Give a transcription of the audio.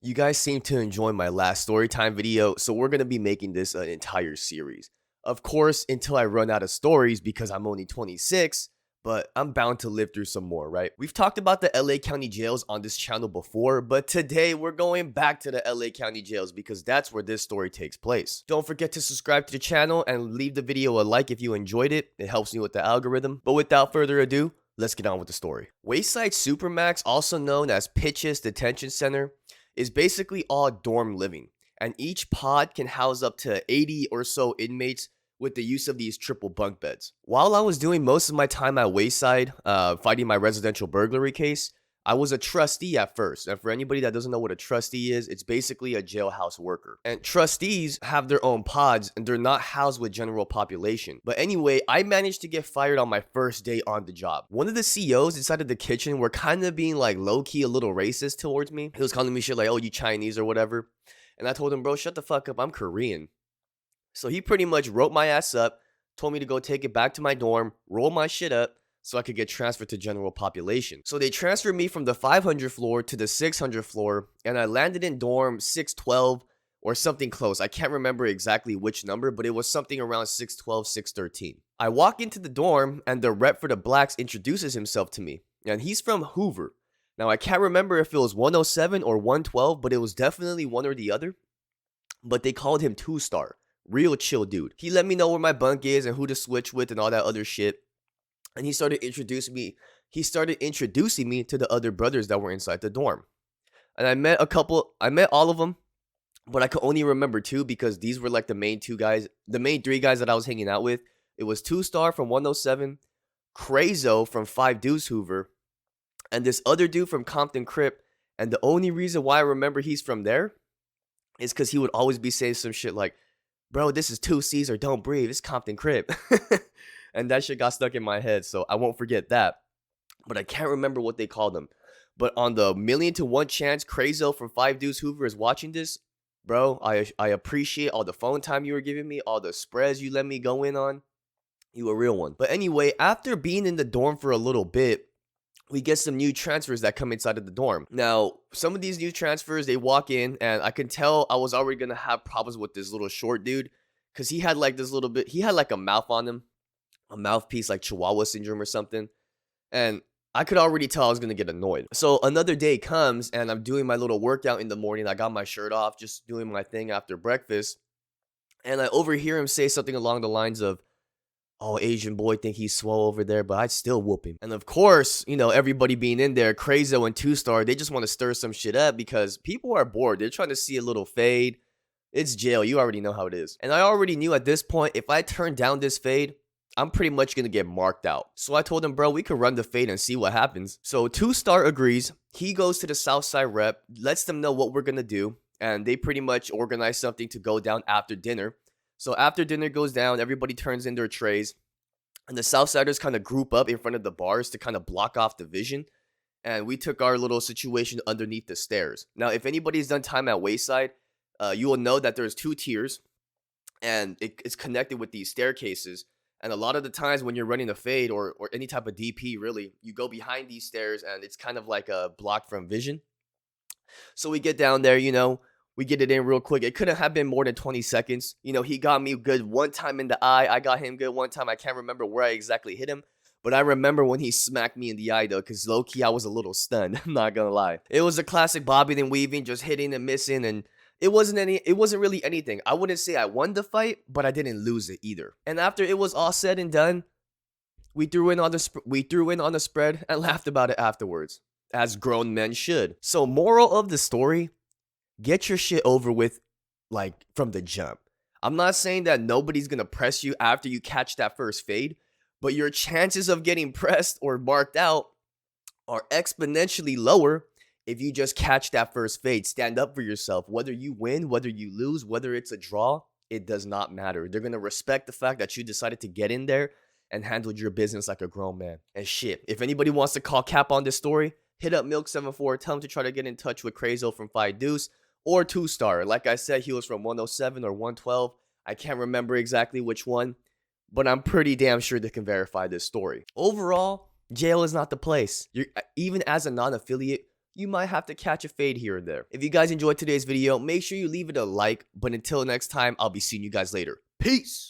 You guys seem to enjoy my last storytime video, so we're going to be making this an entire series. Of course, until I run out of stories because I'm only 26, but I'm bound to live through some more, right? We've talked about the LA County jails on this channel before, but today we're going back to the LA County jails because that's where this story takes place. Don't forget to subscribe to the channel and leave the video a like if you enjoyed it. It helps me with the algorithm. But without further ado, let's get on with the story. Wayside Supermax, also known as Pitch's Detention Center, is basically all dorm living, and each pod can house up to 80 or so inmates with the use of these triple bunk beds. While I was doing most of my time at Wayside, fighting my residential burglary case, I was a trustee at first. And for anybody that doesn't know what a trustee is, it's basically a jailhouse worker. And trustees have their own pods and they're not housed with general population. But anyway, I managed to get fired on my first day on the job. One of the CEOs inside of the kitchen were kind of being like low-key a little racist towards me. He was calling me shit like, oh, you Chinese or whatever. And I told him, bro, shut the fuck up. I'm Korean. So he pretty much wrote my ass up, told me to go take it back to my dorm, roll my shit up, so I could get transferred to general population. So they transferred me from the 500 floor to the 600 floor, and I landed in dorm 612 or something close. I can't remember exactly which number, but it was something around 612, 613. I walk into the dorm, and the rep for the blacks introduces himself to me, and he's from Hoover. Now, I can't remember if it was 107 or 112, but it was definitely one or the other. But they called him 2-star. Real chill dude. He let me know where my bunk is and who to switch with and all that other shit. And he started introducing me to the other brothers that were inside the dorm. And I met all of them, but I could only remember two because these were like the main three guys that I was hanging out with. It was 2-star from 107, Crazo from 5 Deuce Hoover, and this other dude from Compton Crip. And the only reason why I remember he's from there is because he would always be saying some shit like, bro, this is 2C's or don't breathe. It's Compton Crip. And that shit got stuck in my head, so I won't forget that. But I can't remember what they called him. But on the 1,000,000 to 1 chance Crazo from 5 Deuce Hoover is watching this, bro, I appreciate all the phone time you were giving me, all the spreads you let me go in on. You a real one. But anyway, after being in the dorm for a little bit, we get some new transfers that come inside of the dorm. Now, some of these new transfers, they walk in, and I can tell I was already going to have problems with this little short dude because he had like a mouth on him, a mouthpiece like Chihuahua syndrome or something. And I could already tell I was going to get annoyed. So another day comes, and I'm doing my little workout in the morning. I got my shirt off, just doing my thing after breakfast. And I overhear him say something along the lines of, oh, Asian boy think he's swole over there, but I'd still whoop him. And of course, everybody being in there, Crazo and 2-star, they just want to stir some shit up because people are bored. They're trying to see a little fade. It's jail. You already know how it is. And I already knew at this point, if I turn down this fade, I'm pretty much going to get marked out. So I told him, bro, we could run the fade and see what happens. So 2-star agrees. He goes to the Southside rep, lets them know what we're going to do. And they pretty much organize something to go down after dinner. So after dinner goes down, everybody turns in their trays, and the Southsiders kind of group up in front of the bars to kind of block off the vision. And we took our little situation underneath the stairs. Now, if anybody's done time at Wayside, you will know that there's 2 tiers, and it's connected with these staircases. And a lot of the times when you're running a fade or any type of DP, really, you go behind these stairs, and it's kind of like a block from vision. So we get down there, we get it in real quick. It couldn't have been more than 20 seconds. He got me good one time in the eye. I got him good one time. I can't remember where I exactly hit him, but I remember when he smacked me in the eye, though, because low-key, I was a little stunned. I'm not gonna lie. It was a classic bobbing and weaving, just hitting and missing, and it wasn't really anything. I wouldn't say I won the fight, but I didn't lose it either. And after it was all said and done, we threw in on the spread and laughed about it afterwards, as grown men should. So moral of the story, get your shit over with, like, from the jump. I'm not saying that nobody's going to press you after you catch that first fade, but your chances of getting pressed or marked out are exponentially lower if you just catch that first fade. Stand up for yourself. Whether you win, whether you lose, whether it's a draw, it does not matter. They're going to respect the fact that you decided to get in there and handled your business like a grown man. And shit, if anybody wants to call cap on this story, hit up Milk74, tell him to try to get in touch with Crazo from 5 Deuce. Or 2-star. Like I said, he was from 107 or 112. I can't remember exactly which one, but I'm pretty damn sure they can verify this story. Overall, jail is not the place. Even as a non-affiliate, you might have to catch a fade here and there. If you guys enjoyed today's video, make sure you leave it a like, but until next time, I'll be seeing you guys later. Peace!